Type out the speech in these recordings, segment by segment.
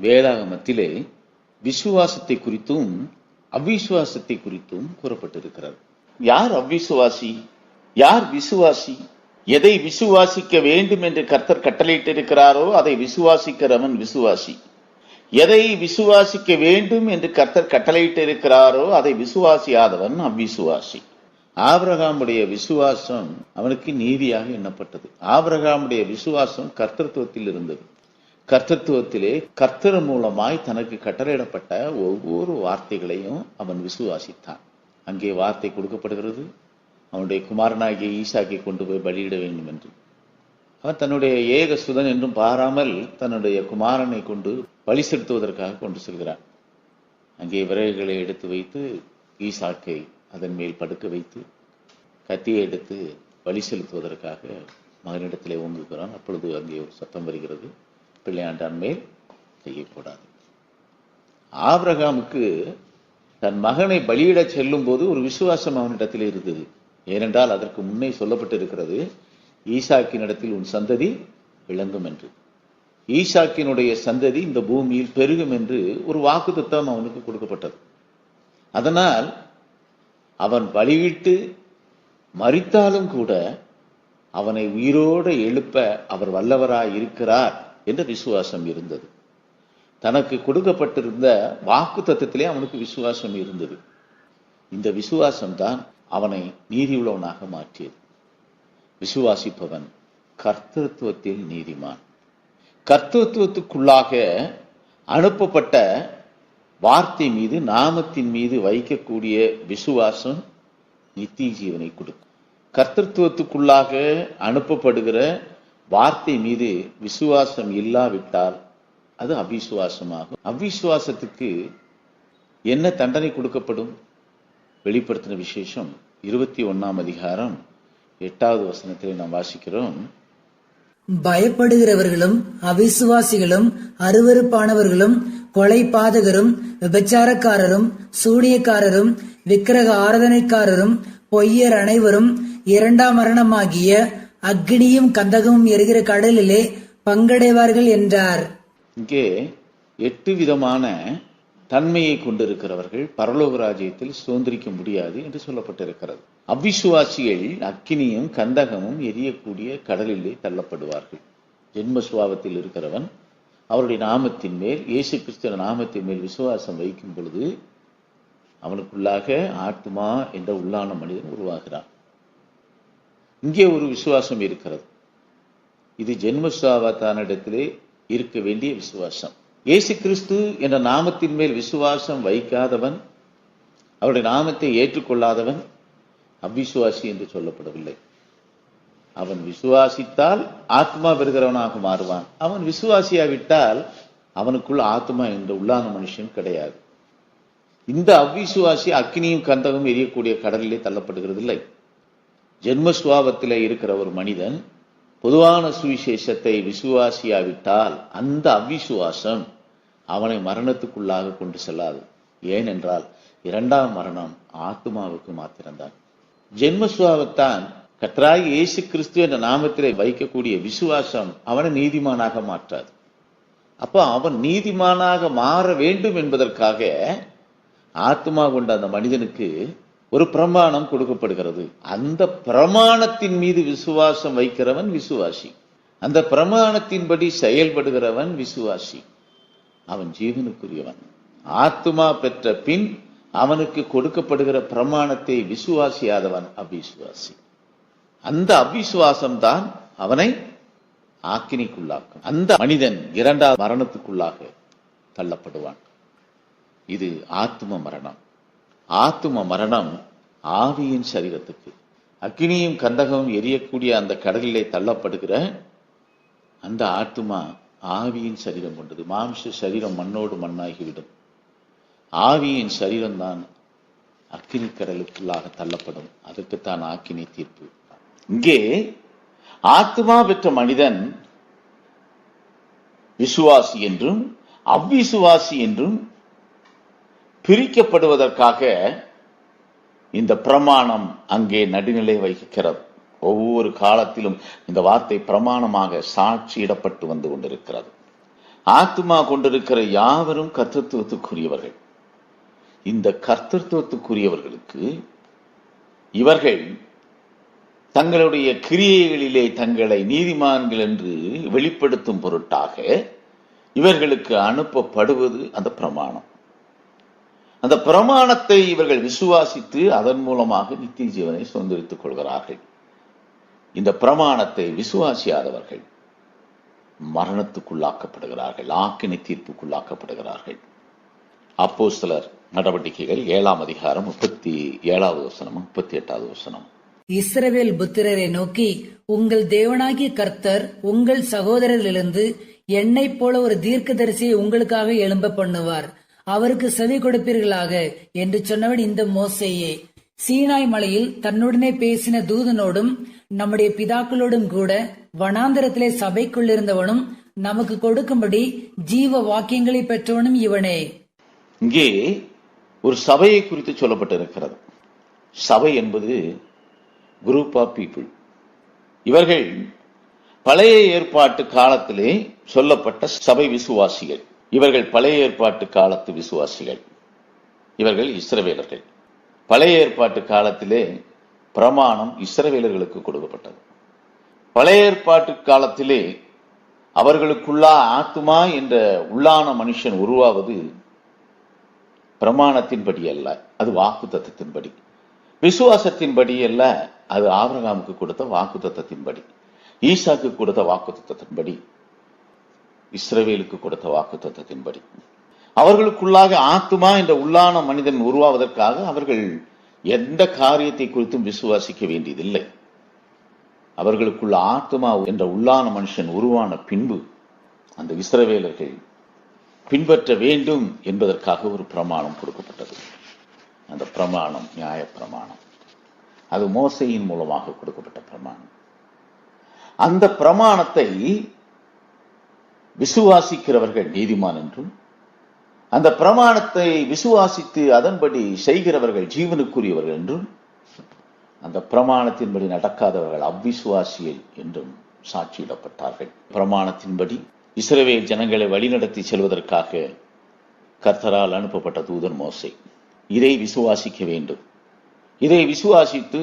வேதாகமத்திலே விசுவாசத்தை குறித்தும் அவிசுவாசத்தை குறித்தும் கூறப்பட்டிருக்கிறது. யார் அவிசுவாசி, யார் விசுவாசி? எதை விசுவாசிக்க வேண்டும் என்று கர்த்தர் கட்டளையிட்டிருக்கிறாரோ அதை விசுவாசிக்கிறவன் விசுவாசி. எதை விசுவாசிக்க வேண்டும் என்று கர்த்தர் கட்டளையிட்டிருக்கிறாரோ அதை விசுவாசியாதவன் அவ்விசுவாசி. ஆபிரகாமுடைய விசுவாசம் அவனுக்கு நீதியாக எண்ணப்பட்டது. ஆபிரகாமுடைய விசுவாசம் கர்த்தத்துவத்தில் இருந்தது. கர்த்தத்துவத்திலே கர்த்தர் மூலமாய் தனக்கு கட்டளையிடப்பட்ட ஒவ்வொரு வார்த்தைகளையும் அவன் விசுவாசித்தான். அங்கே வார்த்தை கொடுக்கப்படுகிறது, அவனுடைய குமாரனாகிய ஈசாக்கை கொண்டு போய் பலியிட வேண்டும் என்று. அவன் தன்னுடைய ஏக சுதன் என்றும் பாராமல் தன்னுடைய குமாரனை கொண்டு பலி செலுத்துவதற்காக கொண்டு செல்கிறான். அங்கே விறகுகளை எடுத்து வைத்து ஈசாக்கை அதன் மேல் படுக்க வைத்து கத்தியை எடுத்து பலி செலுத்துவதற்காக மகனிடத்திலே ஓங்குகிறான். அப்பொழுது அங்கே ஒரு சத்தம் வருகிறது, பிள்ளையாண்டான் மேல் கையை போடாது. ஆபிரகாமுக்கு தன் மகனை பலியிட செல்லும் போது ஒரு விசுவாசம் அவனிடத்தில் இருந்தது. ஏனென்றால் அதற்கு முன்னே சொல்லப்பட்டிருக்கிறது, ஈசாக்கினிடத்தில் உன் சந்ததி விளங்கும் என்று. ஈசாக்கினுடைய சந்ததி இந்த பூமியில் பெருகும் என்று ஒரு வாக்குத்தத்தம் அவனுக்கு கொடுக்கப்பட்டது. அதனால் அவன் பலியிட்டு மரித்தாலும் கூட அவனை உயிரோடு எழுப்ப அவர் வல்லவராய் இருக்கிறார் என்ற விசுவாசம் இருந்தது. தனக்கு கொடுக்கப்பட்டிருந்த வாக்கு தத்தத்திலே அவனுக்கு விசுவாசம் இருந்தது. இந்த விசுவாசம்தான் அவனை நீதியுள்ளவனாக மாற்றியது. விசுவாசிப்பவன் கர்த்தத்துவத்தில் நீதிமான். கர்த்தத்துவத்துக்குள்ளாக அனுப்பப்பட்ட வார்த்தை மீது, நாமத்தின் மீது வைக்கக்கூடிய விசுவாசம் நித்திய ஜீவனை கொடுக்கும். கர்த்தத்துவத்துக்குள்ளாக அனுப்பப்படுகிற வார்த்தை மீது விசுவாசம் இல்லாவிட்டால் அது அவிசுவாசமாகும். அவிசுவாசத்துக்கு என்ன தண்டனை கொடுக்கப்படும்? வெளிப்படுத்தின விசேஷம் 21 அதிகாரம் 8வது வசனத்திலே நாம் வாசிக்கிறோம், பயப்படுகிறவர்களும் அவிசுவாசிகளும் அருவருப்பானவர்களும் கொலைபாதகரும் விபச்சாரக்காரரும் சூனியக்காரரும் விக்கிரக ஆராதனைக்காரரும் பொய்யர் அனைவரும் இரண்டாம் மரணமாகிய அக்னியும் கந்தகமும் எரிகிற கடலிலே பங்கடைவார்கள் என்றார். இங்கே 8 விதமான தன்மையை கொண்டிருக்கிறவர்கள் பரலோக ராஜ்யத்தில் சுதந்திரிக்க முடியாது என்று சொல்லப்பட்டிருக்கிறது. அவ்விசுவாசிகள் அக்கினியும் கந்தகமும் எரியக்கூடிய கடலிலே தள்ளப்படுவார்கள். ஜென்ம சுபாவத்தில் இருக்கிறவன் அவருடைய நாமத்தின் மேல், இயேசு கிறிஸ்துவின் நாமத்தின் மேல் விசுவாசம் வைக்கும் பொழுது அவனுக்குள்ளாக ஆத்மா என்ற உள்ளான மனிதன் உருவாகிறான். இங்கே ஒரு விசுவாசம் இருக்கிறது. இது ஜென்ம சுபாவத்தானிடத்திலே இருக்க வேண்டிய விசுவாசம். இயேசு கிறிஸ்து என்ற நாமத்தின் மேல் விசுவாசம் வைக்காதவன், அவருடைய நாமத்தை ஏற்றுக்கொள்ளாதவன் அவ்விசுவாசி என்று சொல்லப்படவில்லை. அவன் விசுவாசித்தால் ஆத்மா பெறுகிறவனாக மாறுவான். அவன் விசுவாசியாவிட்டால் அவனுக்குள் ஆத்மா என்ற உள்ளான மனுஷன் கிடையாது. இந்த அவ்விசுவாசி அக்கினியும் கந்தகமும் எரியக்கூடிய கடலிலே தள்ளப்படுகிறது இல்லை. ஜென்ம சுபாவத்திலே இருக்கிற ஒரு மனிதன் பொதுவான சுவிசேஷத்தை விசுவாசியாவிட்டால் அந்த அவ்விசுவாசம் அவனை மரணத்துக்குள்ளாக கொண்டு செல்லாது. ஏனென்றால் 2ஆம் மரணம் ஆத்மாவுக்கு மாத்திரம்தான். ஜென்ம சுபாவத்தான் கர்த்தராகிய இயேசு கிறிஸ்து என்ற நாமத்திலே வைக்கக்கூடிய விசுவாசம் அவனை நீதிமானாக மாற்றாது. அப்போ அவன் நீதிமானாக மாற வேண்டும் என்பதற்காக ஆத்மா கொண்ட அந்த மனிதனுக்கு ஒரு பிரமாணம் கொடுக்கப்படுகிறது. அந்த பிரமாணத்தின் மீது விசுவாசம் வைக்கிறவன் விசுவாசி. அந்த பிரமாணத்தின்படி செயல்படுகிறவன் விசுவாசி. அவன் ஜீவனுக்குரியவன். ஆத்மா பெற்ற பின் அவனுக்கு கொடுக்கப்படுகிற பிரமாணத்தை விசுவாசியாதவன் அவிசுவாசி. அந்த அவிசுவாசம் தான் அவனை ஆக்கினிக்குள்ளாக்கும். அந்த மனிதன் 2ஆம் மரணத்துக்குள்ளாக தள்ளப்படுவான். இது ஆத்ம மரணம். ஆத்ம மரணம் ஆவியின் சரீரத்துக்கு. அக்கினியும் கந்தகமும் எரியக்கூடிய அந்த கடலிலே தள்ளப்படுகிற அந்த ஆத்மா ஆவியின் சரீரம் கொண்டது. மாம்ச சரீரம் மண்ணோடு மண்ணாகிவிடும். ஆவியின் சரீரம்தான் அக்கினி கடலுக்குள்ளாக தள்ளப்படும். அதற்குத்தான் ஆக்கினி தீர்ப்பு. இங்கே ஆத்மா பெற்ற மனிதன் விசுவாசி என்றும் அவ்விசுவாசி என்றும் பிரிக்கப்படுவதற்காக இந்த பிரமாணம் அங்கே நடுநிலை வகிக்கிறது. ஒவ்வொரு காலத்திலும் இந்த வார்த்தை பிரமாணமாக சாட்சியிடப்பட்டு வந்து கொண்டிருக்கிறது. ஆத்துமா கொண்டிருக்கிற யாவரும் கர்த்தத்துவத்துக்குரியவர்கள். இந்த கர்த்தத்துவத்துக்குரியவர்களுக்கு இவர்கள் தங்களுடைய கிரியைகளிலே தங்களை நீதிமான்கள் என்று வெளிப்படுத்தும் பொருட்டாக இவர்களுக்கு அனுப்பப்படுவது அந்த பிரமாணம். அந்த பிரமாணத்தை இவர்கள் விசுவாசித்து அதன் மூலமாக நித்திய ஜீவனை சுதந்திரித்துக் கொள்கிறார்கள். இந்த பிரமாணத்தை விசுவாசியாதவர்கள் மரணத்துக்குள்ளாக்கப்படுகிறார்கள், ஆக்கினை தீர்ப்புக்குள்ளாக்கப்படுகிறார்கள். அப்போஸ்தலர் நடவடிக்கைகள் 7ஆம் அதிகாரம் 37வது வசனம் 38வது வசனம். இஸ்ரவேல் புத்திரரை நோக்கி, உங்கள் தேவனாகிய கர்த்தர் உங்கள் சகோதரரிலிருந்து என்னைப் போல ஒரு தீர்க்கதரிசியை உங்களுக்காக எழும்ப பண்ணுவார், அவருக்கு செவி கொடுப்பீர்களாக என்று சொன்னவன் இந்த மோசேயே. சீனாய் மலையில் தன்னுடனே பேசின தூதனோடும் நம்முடைய பிதாக்களோடும் கூட வனாந்தரத்திலே சபைக்குள் இருந்தவனும் நமக்கு கொடுக்கும்படி ஜீவ வாக்கியங்களை பெற்றவனும் இவனே. இங்கே ஒரு சபையை குறித்து சொல்லப்பட்டிருக்கிறது. சபை என்பது குரூப் ஆஃப் பீப்புள். இவர்கள் பழைய ஏற்பாட்டு காலத்திலே சொல்லப்பட்ட சபை விசுவாசிகள். இவர்கள் பழைய ஏற்பாட்டு காலத்து விசுவாசிகள். இவர்கள் இஸ்ரவேலர்கள். பழைய ஏற்பாட்டு காலத்திலே பிரமாணம் இஸ்ரவேலர்களுக்கு கொடுக்கப்பட்டது. பழைய ஏற்பாட்டு காலத்திலே அவர்களுக்குள்ளா ஆத்துமா என்ற உள்ளான மனுஷன் உருவாவது பிரமாணத்தின்படி அல்ல, அது வாக்கு தத்தத்தின்படி. விசுவாசத்தின்படி அல்ல, அது ஆபிரகாமுக்கு கொடுத்த வாக்கு தத்தத்தின்படி, ஈசாக்கு கொடுத்த வாக்கு தத்தத்தின்படி, இஸ்ரவேலுக்கு கொடுத்த வாக்கு தத்தத்தின்படி. அவர்களுக்குள்ளாக ஆத்துமா என்ற உள்ளான மனிதன் உருவாவதற்காக அவர்கள் எந்த காரியத்தை குறித்தும் விசுவாசிக்க வேண்டியதில்லை. அவர்களுக்குள்ள ஆத்துமா என்ற உள்ளான மனுஷன் உருவான பின்பு அந்த இஸ்ரவேலர்கள் பின்பற்ற வேண்டும் என்பதற்காக ஒரு பிரமாணம் கொடுக்கப்பட்டது. அந்த பிரமாணம் நியாய பிரமாணம். அது மோசேயின் மூலமாக கொடுக்கப்பட்ட பிரமாணம். அந்த பிரமாணத்தை விசுவாசிக்கிறவர்கள் நீதிமான் என்றும், அந்த பிரமாணத்தை விசுவாசித்து அதன்படி செய்கிறவர்கள் ஜீவனுக்குரியவர்கள் என்றும், அந்த பிரமாணத்தின்படி நடக்காதவர்கள் அவ்விசுவாசிகள் என்றும் சாட்சியிடப்பட்டார்கள். பிரமாணத்தின்படி இஸ்ரவேல் ஜனங்களை வழிநடத்தி செல்வதற்காக கர்த்தரால் அனுப்பப்பட்ட தூதன் மோசே. இதை விசுவாசிக்க வேண்டும். இதை விசுவாசித்து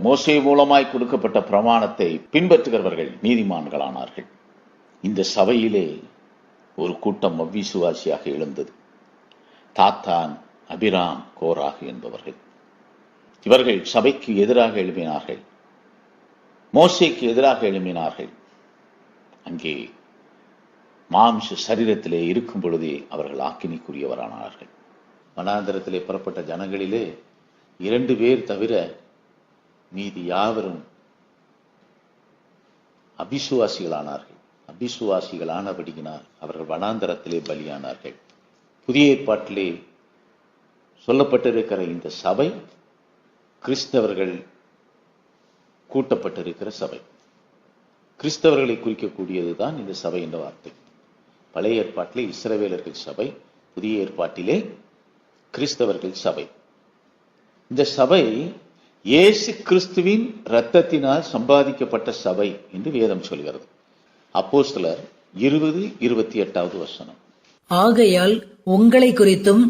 மோசே மூலமாய் கொடுக்கப்பட்ட பிரமாணத்தை பின்பற்றுகிறவர்கள் நீதிமான்களானார்கள். இந்த சபையிலே ஒரு கூட்டம் அவ்விசுவாசியாக எழுந்தது. தாத்தான், அபிராம், கோராகு என்பவர்கள். இவர்கள் சபைக்கு எதிராக எழுப்பினார்கள், மோசேக்கு எதிராக எழுப்பினார்கள். அங்கே மாம்ச சரீரத்திலே இருக்கும் பொழுதே அவர்கள் ஆக்கினிக்குரியவரானார்கள். வனாந்தரத்திலே புறப்பட்ட ஜனங்களிலே 2 பேர் தவிர மீதி யாவரும் அபிசுவாசிகளானார்கள். அபிசுவாசிகளானபடியினால் அவர்கள் வனாந்தரத்திலே பலியானார்கள். புதிய ஏற்பாட்டிலே சொல்லப்பட்டிருக்கிற இந்த சபை கிறிஸ்தவர்கள் கூட்டப்பட்டிருக்கிற சபை. கிறிஸ்தவர்களை குறிக்கக்கூடியதுதான் இந்த சபை என்ற வார்த்தை. பழைய ஏற்பாட்டிலே இஸ்ரவேலர்கள் சபை, புதிய ஏற்பாட்டிலே கிறிஸ்தவர்கள் சபை. இந்த சபை இயேசு கிறிஸ்துவின் இரத்தத்தினால் சம்பாதிக்கப்பட்ட சபை என்று வேதம் சொல்கிறது. அப்போஸ்தலர் 20:28வது வசனம். ஆகையால் உங்களை குறித்தும்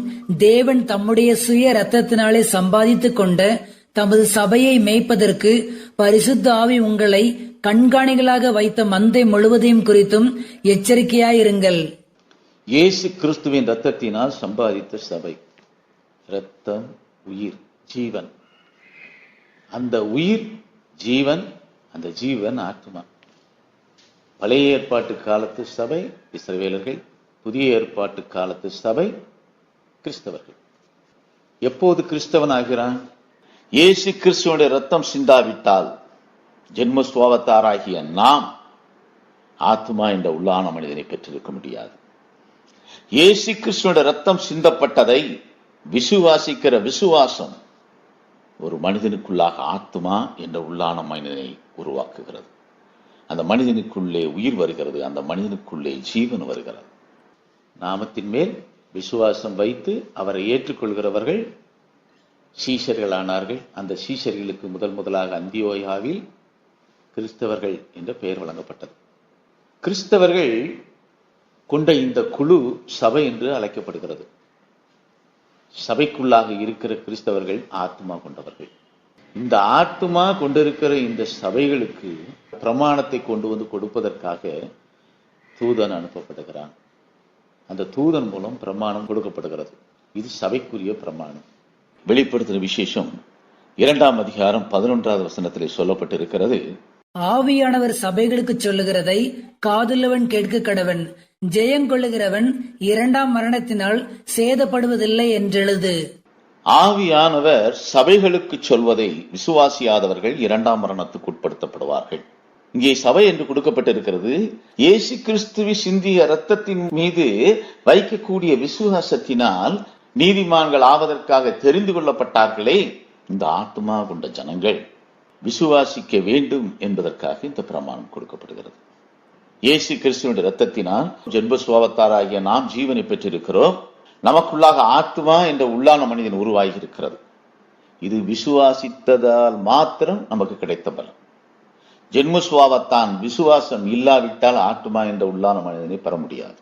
தேவன் தம்முடைய சுய இரத்தத்தினாலே சம்பாதித்துக் கொண்ட தமது சபையை மேய்ப்பதற்கு பரிசுத்த ஆவி உங்களை கண்காணிகளாக வைத்த மந்தை முழுவதையும் குறித்தும் எச்சரிக்கையாயிருங்கள். இயேசு கிறிஸ்துவின் இரத்தத்தினால் சம்பாதித்த சபை. இரத்தம், உயிர், ஜீவன். அந்த உயிர் ஜீவன், அந்த ஜீவன் ஆத்மா. பழைய ஏற்பாட்டு காலத்து சபை இஸ்ரவேலர்கள், புதிய ஏற்பாட்டு காலத்து சபை கிறிஸ்தவர்கள். எப்போது கிறிஸ்தவன் ஆகிறான்? இயேசு கிறிஸ்துவனுடைய ரத்தம் சிந்தாவிட்டால் ஜென்மஸ்வாவத்தாராகிய நாம் ஆத்மா என்ற உள்ளான மனிதனை பெற்றிருக்க முடியாது. இயேசு கிறிஸ்துவனுடைய ரத்தம் சிந்தப்பட்டதை விசுவாசிக்கிற விசுவாசம் ஒரு மனிதனுக்குள்ளாக ஆத்மா என்ற உள்ளான மனிதனை உருவாக்குகிறது. அந்த மனிதனுக்குள்ளே உயிர் வருகிறது, அந்த மனிதனுக்குள்ளே ஜீவன் வருகிறது. நாமத்தின் மேல் விசுவாசம் வைத்து அவரை ஏற்றுக்கொள்கிறவர்கள் சீஷர்களானார்கள். அந்த சீஷர்களுக்கு முதலாக அந்தியோயாவில் கிறிஸ்தவர்கள் என்ற பெயர் வழங்கப்பட்டது. கிறிஸ்தவர்கள் கொண்ட இந்த குழு சபை என்று அழைக்கப்படுகிறது. சபைக்குள்ளாக இருக்கிற கிறிஸ்தவர்கள் ஆத்மா கொண்டவர்கள். இந்த ஆத்மா கொண்டிருக்கிற இந்த சபைகளுக்கு பிரமாணத்தை கொண்டு வந்து கொடுப்பதற்காக தூதன் அனுப்பப்படுகிறான். அந்த தூதன் மூலம் பிரமாணம் கொடுக்கப்படுகிறது. இது சபைக்குரிய பிரமாணம். வெளிப்படுத்தின விசேஷம் 2ஆம் அதிகாரம் 11வது வசனத்திலே சொல்லப்பட்டிருக்கிறது, ஆவியானவர் சபைகளுக்கு சொல்லுகிறதை காதுள்ளவன் கேட்க கடவன். ஜெயங்கொள்ளுகிறவன் 2ஆம் மரணத்தினால் சேதப்படுவதில்லை என்றெழுது. ஆவியானவர் சபைகளுக்கு சொல்வதை விசுவாசியாதவர்கள் 2ஆம் மரணத்துக்கு உட்படுத்தப்படுவார்கள். இங்கே சபை என்று கொடுக்கப்பட்டிருக்கிறது. இயேசு கிறிஸ்துவி சிந்திய இரத்தத்தின் மீது வைக்கக்கூடிய விசுவாசத்தினால் நீதிமான்கள் ஆவதற்காக தெரிந்து கொள்ளப்பட்டார்களே, இந்த ஆத்மா கொண்ட ஜனங்கள் விசுவாசிக்க வேண்டும் என்பதற்காக இந்த பிரமாணம் கொடுக்கப்படுகிறது. இயேசு கிறிஸ்துவின் இரத்தத்தினால் ஜென்ம சுவாவத்தாராகிய நாம் ஜீவனை பெற்றிருக்கிறோம். நமக்குள்ளாக ஆத்மா என்ற உள்ளான மனிதன் உருவாகி இருக்கிறது. இது விசுவாசித்ததால் மாத்திரம் நமக்கு கிடைத்த பலன். ஜென்ம சுவாவத்தான் விசுவாசம் இல்லாவிட்டால் ஆத்மா என்ற உள்ளான மனிதனை பெற முடியாது.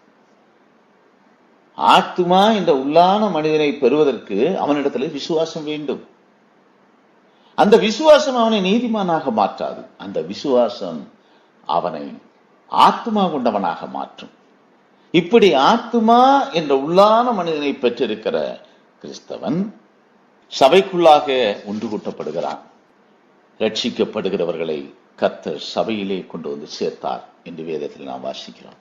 ஆத்மா என்ற உள்ளான மனிதனை பெறுவதற்கு அவனிடத்தில் விசுவாசம் வேண்டும். அந்த விசுவாசம் அவனை நீதிமானாக மாற்றாது. அந்த விசுவாசம் அவனை ஆத்மா கொண்டவனாக மாற்றும். இப்படி ஆத்மா என்ற உள்ளான மனிதனை பெற்றிருக்கிற கிறிஸ்தவன் சபைக்குள்ளாக ஒன்று கூட்டப்படுகிறான். ரட்சிக்கப்படுகிறவர்களை கர்த்தர் சபையிலே கொண்டு வந்து சேர்த்தார் என்று வேதத்தில் நாம் வாசிக்கிறோம்.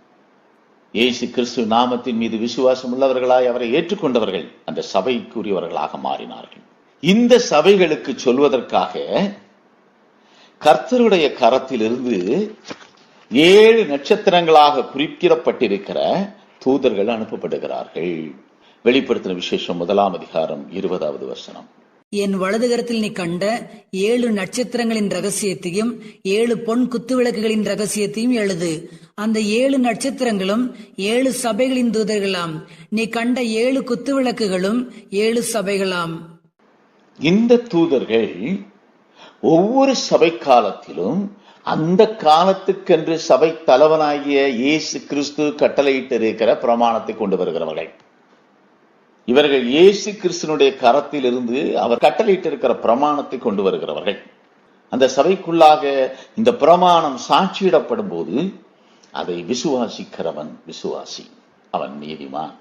இயேசு கிறிஸ்து நாமத்தின் மீது விசுவாசம் உள்ளவர்களாய் அவரை ஏற்றுக்கொண்டவர்கள் அந்த சபைக்குரியவர்களாக மாறினார்கள். இந்த சபைகளுக்கு சொல்வதற்காக கர்த்தருடைய கரத்திலிருந்து 7 நட்சத்திரங்களாக குறிப்பிடப்பட்டிருக்கிற தூதர்கள் அனுப்பப்படுகிறார்கள். வெளிப்படுத்தின விசேஷம் 1ஆம் அதிகாரம் 20வது வசனம். என் வலதுகரத்தில் நீ கண்ட 7 நட்சத்திரங்களின் ரகசியத்தையும் 7 பொன் குத்துவிளக்குகளின் ரகசியத்தையும் எழுது. அந்த 7 நட்சத்திரங்களும் 7 சபைகளின் தூதர்களாம். நீ கண்ட 7 குத்துவிளக்குகளும் 7 சபைகளாம். இந்த தூதர்கள் ஒவ்வொரு சபை காலத்திலும் அந்த காலத்துக்கென்று சபை தலைவனாகிய இயேசு கிறிஸ்து கட்டளையிட்டிருக்கிற பிரமாணத்தை கொண்டு வருகிறவர்கள். இவர்கள் இயேசு கிறிஸ்துனுடைய கரத்தில் இருந்து அவர் கட்டளையிட்டிருக்கிற பிரமாணத்தை கொண்டு வருகிறவர்கள். அந்த சபைக்குள்ளாக இந்த பிரமாணம் சாட்சியிடப்படும் போது அதை விசுவாசிக்கிறவன் விசுவாசி, அவன் நீதிமான்.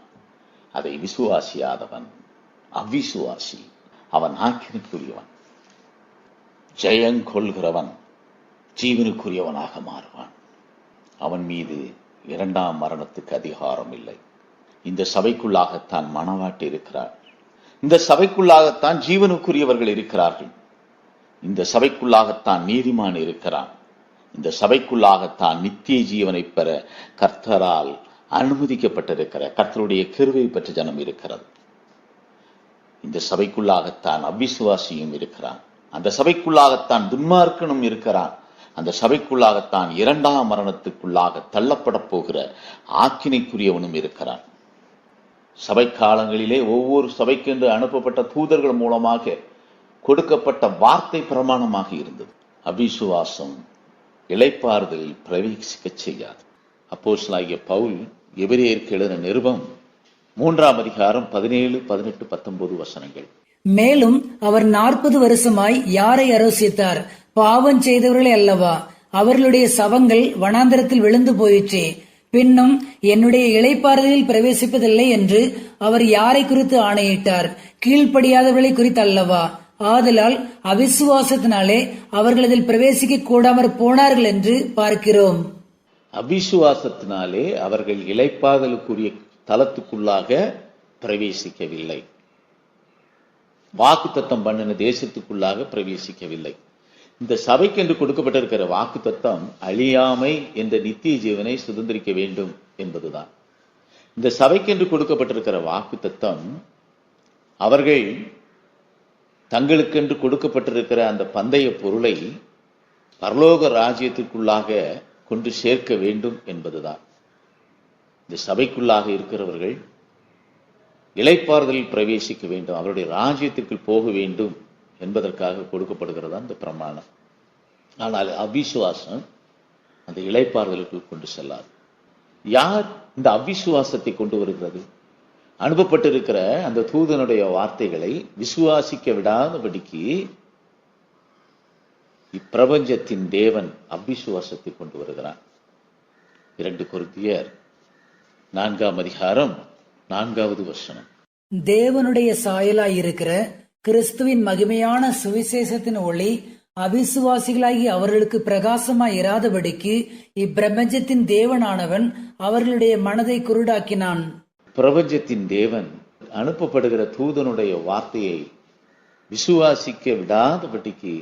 அதை விசுவாசியாதவன் அவிசுவாசி, அவன் ஆக்கினைக்குரியவன். ஜெயங்கொள்கிறவன் ஜீவனுக்குரியவனாக மாறுவான். அவன் மீது 2ஆம் மரணத்துக்கு அதிகாரம் இல்லை. இந்த சபைக்குள்ளாகத்தான் மணவாட்டி இருக்கிறார். இந்த சபைக்குள்ளாகத்தான் ஜீவனுக்குரியவர்கள் இருக்கிறார்கள். இந்த சபைக்குள்ளாகத்தான் நீதிமான் இருக்கிறான். இந்த சபைக்குள்ளாகத்தான் நித்திய ஜீவனை பெற கர்த்தரால் அனுமதிக்கப்பட்டிருக்கிற கர்த்தருடைய கிருபை பெற்ற ஜனம் இருக்கிறது. இந்த சபைக்குள்ளாகத்தான் அவிசுவாசியும் இருக்கிறான். அந்த சபைக்குள்ளாகத்தான் துன்மார்க்கனும் இருக்கிறான். அந்த சபைக்குள்ளாகத்தான் 2ஆம் மரணத்துக்குள்ளாக தள்ளப்பட போகிற ஆக்கினைக்குரியவனும் இருக்கிறான். சபை காலங்களிலே ஒவ்வொரு சபைக்கென்று அனுப்பப்பட்ட தூதர்கள் மூலமாக கொடுக்கப்பட்ட வார்த்தை பிரமாணமாக இருந்தது. அவிசுவாசம் இளைப்பாறுதலில் பிரவேசிக்க செய்யாது. அப்போஸ்தலனாகிய பவுல் எபிரேயருக்கு எழுதின நிருபம் 3ஆம் அதிகாரம் 17, 18, 19 வசனங்கள். மேலும் அவர் 40 வருஷமாய் யாரை அரசித்தார்? பாவம் செய்தவர்களே அல்லவா? அவர்களுடைய சவங்கள் வனாந்தரத்தில் விழுந்து போயிற்றே. பின்னும் என்னுடைய இளைப்பாறுதலில் பிரவேசிப்பதில்லை என்று அவர் யாரை குறித்து ஆணையிட்டார்? கீழ்ப்படியாதவர்களை குறித்து அல்லவா? ஆதலால் அவிசுவாசத்தினாலே அவர்கள் அதில் பிரவேசிக்க கூடாமற் போனார்கள் என்று பார்க்கிறோம். அவிசுவாசத்தினாலே அவர்கள் இளைப்பாறுதலுக்குரிய தலத்துக்குள்ளாக பிரவேசிக்கவில்லை. வாக்குத்தத்தம் பண்ணின தேசத்துக்குள்ளாக பிரவேசிக்கவில்லை. இந்த சபைக்கு என்று கொடுக்கப்பட்டிருக்கிற வாக்குத்தத்தம் அழியாமை என்ற நித்திய ஜீவனை சுதந்திரிக்க வேண்டும் என்பதுதான். இந்த சபைக்கு என்று கொடுக்கப்பட்டிருக்கிற வாக்குத்தத்தம் அவர்கள் தங்களுக்கென்று கொடுக்கப்பட்டிருக்கிற அந்த பந்தய பொருளை பரலோக ராஜ்யத்திற்குள்ளாக கொண்டு சேர்க்க வேண்டும் என்பதுதான். இந்த சபைக்குள்ளாக இருக்கிறவர்கள் இளைப்பாறுதலில் பிரவேசிக்க வேண்டும், அவருடைய ராஜ்யத்திற்குள் போக வேண்டும் என்பதற்காக கொடுக்கப்படுகிறதா இந்த பிரமாணம். ஆனால் அவிசுவாசம் அந்த இளைப்பாறுதலுக்கு கொண்டு செல்லாது. யார் இந்த அவிசுவாசத்தை கொண்டு வருகிறது? அனுப்பப்பட்டிருக்கிற அந்த தூதனுடைய வார்த்தைகளை விசுவாசிக்க விடாதபடிக்கு இப்பிரபஞ்சத்தின் தேவன் அவிசுவாசத்தை கொண்டு வருகிறான். 2 கொரிந்தியர் 4ஆம் அதிகாரம் 4வது வசனம். தேவனுடைய சாயலாய் இருக்கிற கிறிஸ்துவின் மகிமையான சுவிசேஷத்தின் ஒளி அவிசுவாசிகளாகி அவர்களுக்கு பிரகாசமாய் இராதபடிக்கு இப்பிரபஞ்சத்தின் தேவனானவன் அவர்களுடைய மனதை குருடாக்கினான். பிரபஞ்சத்தின் தேவன் அனுப்பப்படுகிற தூதனுடைய வார்த்தையை விசுவாசிக்க விடாதபடிக்கு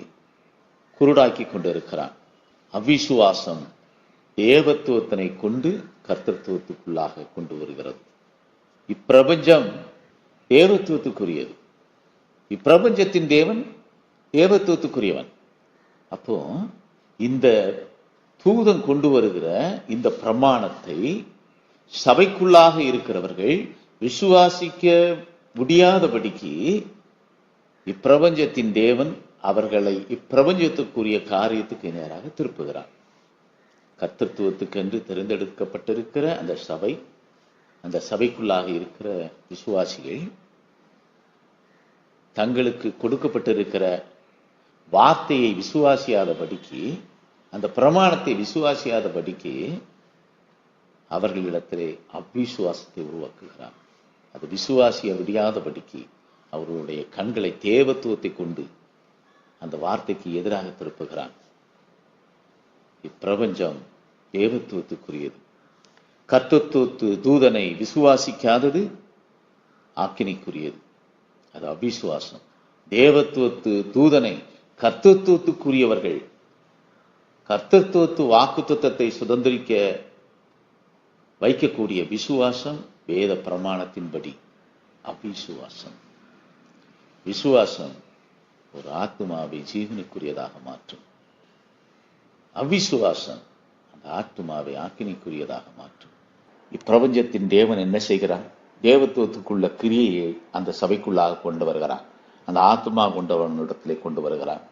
குருடாக்கி கொண்டிருக்கிறான். அவிசுவாசம் தேவத்துவத்தினை கொண்டு கர்த்தத்துவத்துக்குள்ளாக கொண்டு வருகிறது. இப்பிரபஞ்சம் தேவத்துவத்துக்குரியது. இப்பிரபஞ்சத்தின் தேவன் தேவத்துவத்துக்குரியவன். அப்போ இந்த தூதன் கொண்டு வருகிற இந்த பிரமாணத்தை சபைக்குள்ளாக இருக்கிறவர்கள் விசுவாசிக்க முடியாதபடிக்கு இப்பிரபஞ்சத்தின் தேவன் அவர்களை இப்பிரபஞ்சத்துக்குரிய காரியத்துக்கு நேராக திருப்புகிறார். கர்த்தத்துவத்துக்கென்று தேர்ந்தெடுக்கப்பட்டிருக்கிற அந்த சபை, அந்த சபைக்குள்ளாக இருக்கிற விசுவாசிகள் தங்களுக்கு கொடுக்கப்பட்டிருக்கிற வார்த்தையை விசுவாசியாதபடிக்கு, அந்த பிரமாணத்தை விசுவாசியாதபடிக்கு அவர்களிடத்திலே அவிசுவாசத்தை உருவாக்குகிறார். அது விசுவாசிய முடியாதபடிக்கு அவர்களுடைய கண்களை தேவத்துவத்தை கொண்டு அந்த வார்த்தைக்கு எதிராக திருப்புகிறான். இப்பிரபஞ்சம் தேவத்துவத்துக்குரியது. கர்த்தத்துவத்து தூதனை விசுவாசிக்காதது ஆக்கினைக்குரியது. அது அவிசுவாசம். தேவத்துவத்து தூதனை கர்த்தத்துவத்துக்குரியவர்கள் கர்த்தத்துவத்து வாக்குத்தத்தத்தை சுதந்திரிக்க வைக்கக்கூடிய விசுவாசம் வேத பிரமாணத்தின்படி அவிசுவாசம். விசுவாசம் ஒரு ஆத்துமாவை ஜீவனுக்குரியதாக மாற்றும். அவிசுவாசம் அந்த ஆத்துமாவை ஆக்கினைக்குரியதாக மாற்றும். இப்பிரபஞ்சத்தின் தேவன் என்ன செய்கிறார்? தேவத்துவத்துக்குள்ள கிரியையை அந்த சபைக்குள்ளாக கொண்டு வருகிறார். அந்த ஆத்மா கொண்டவனிடத்திலே கொண்டு வருகிறார்.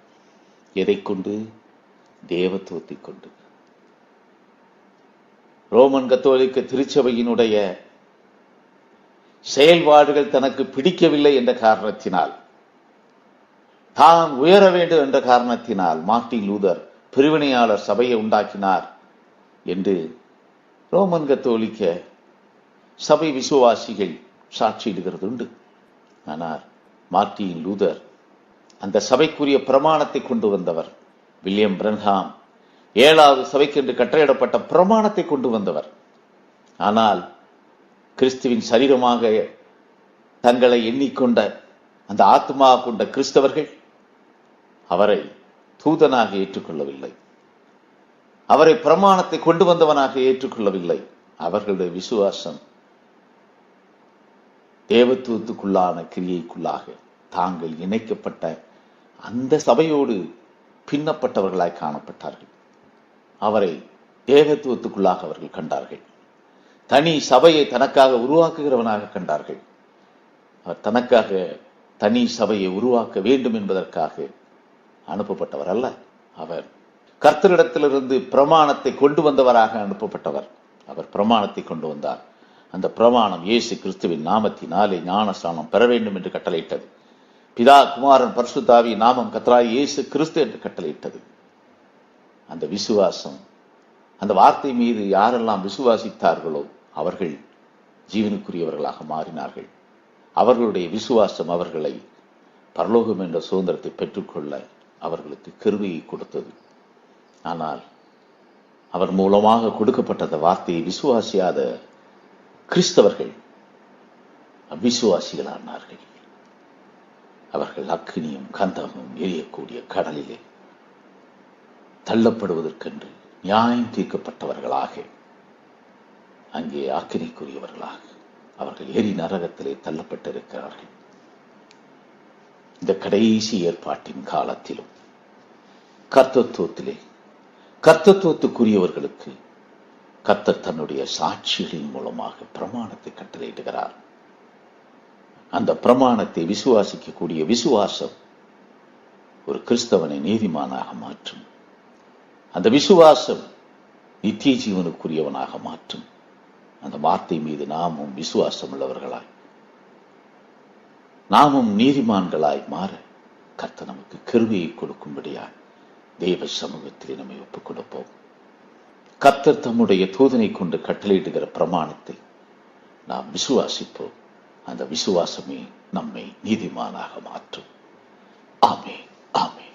எதை கொண்டு? தேவத்துவத்தை கொண்டு. ரோமன் கத்தோலிக்க திருச்சபையினுடைய செயல்பாடுகள் தனக்கு பிடிக்கவில்லை என்ற காரணத்தினால், தான் உயர வேண்டும் என்ற காரணத்தினால் மார்ட்டின் லூதர் பிரிவினையாளர் சபையை உண்டாக்கினார் என்று ரோமன் கத்தோலிக்க சபை விசுவாசிகள் சாட்சியிடுகிறது உண்டு. ஆனால் மார்ட்டின் லூதர் அந்த சபைக்குரிய பிரமாணத்தை கொண்டு வந்தவர். வில்லியம் பிரன்ஹாம் 7வது சபைக்கென்று கட்டளையிடப்பட்ட பிரமாணத்தை கொண்டு வந்தவர். ஆனால் கிறிஸ்துவின் சரீரமாக தங்களை எண்ணிக்கொண்ட அந்த ஆத்மா கொண்ட கிறிஸ்தவர்கள் அவரை தூதனாக ஏற்றுக்கொள்ளவில்லை. அவரை பிரமாணத்தை கொண்டு வந்தவனாக ஏற்றுக்கொள்ளவில்லை. அவர்களுடைய விசுவாசம் தேவத்துவத்துக்குள்ளான கிரியைக்குள்ளாக தாங்கள் இணைக்கப்பட்ட அந்த சபையோடு பின்னப்பட்டவர்களாய் காணப்பட்டார்கள். அவரை தேவத்துவத்துக்குள்ளாக அவர்கள் கண்டார்கள். தனி சபையை தனக்காக உருவாக்குகிறவனாக கண்டார்கள். அவர் தனக்காக தனி சபையை உருவாக்க வேண்டும் என்பதற்காக அனுப்பப்பட்டவர் அல்ல. அவர் கர்த்தரிடத்திலிருந்து பிரமாணத்தை கொண்டு வந்தவராக அனுப்பப்பட்டவர். அவர் பிரமாணத்தை கொண்டு வந்தார். அந்த பிரமாணம் இயேசு கிறிஸ்துவின் நாமத்தினாலே ஞானஸ்நானம் பெற வேண்டும் என்று கட்டளையிட்டது. பிதா, குமாரன், பரிசுத்த ஆவி நாமம் கர்த்தராகிய இயேசு கிறிஸ்து என்று கட்டளையிட்டது. அந்த விசுவாசம், அந்த வார்த்தை மீது யாரெல்லாம் விசுவாசித்தார்களோ அவர்கள் ஜீவனுக்குரியவர்களாக மாறினார்கள். அவர்களுடைய விசுவாசம் அவர்களை பரலோகம் என்ற சுதந்திரத்தை பெற்றுக்கொள்ள அவர்களுக்கு கிருபையை கொடுத்தது. ஆனால் அவர் மூலமாக கொடுக்கப்பட்ட வார்த்தையை விசுவாசியாத கிறிஸ்தவர்கள் அவிசுவாசிகளானார்கள். அவர்கள் அக்கினியும் கந்தகமும் எரியக்கூடிய கடலிலே தள்ளப்படுவதற்கென்று நியாயம் தீர்க்கப்பட்டவர்களாக, அங்கே ஆக்கினைக்குரியவர்களாக அவர்கள் எரி நரகத்திலே தள்ளப்பட்டிருக்கிறார்கள். இந்த கடைசி ஏற்பாட்டின் காலத்திலும் கர்த்தத்துவத்திலே கர்த்தத்துவத்துக்குரியவர்களுக்கு கர்த்தர் தன்னுடைய சாட்சிகளின் மூலமாக பிரமாணத்தை கட்டளையிடுகிறார். அந்த பிரமாணத்தை விசுவாசிக்கக்கூடிய விசுவாசம் ஒரு கிறிஸ்தவனை நீதிமானாக மாற்றும். அந்த விசுவாசம் நித்திய ஜீவனுக்குரியவனாக மாற்றும். அந்த வார்த்தை மீது நாமும் விசுவாசம் உள்ளவர்களாய், நாமும் நீதிமான்களாய் மாற கர்த்தர் நமக்கு கிருபையை கொடுக்கும்படியாய் தேவ சமூகத்தில் நம்மை ஒப்புக் கொடுப்போம். கர்த்தர் தம்முடைய தூதனை கொண்டு கட்டளையிடுகிற பிரமாணத்தை நாம் விசுவாசிப்போம். அந்த விசுவாசமே நம்மை நீதிமானாக மாற்றும். ஆமென், ஆமென்.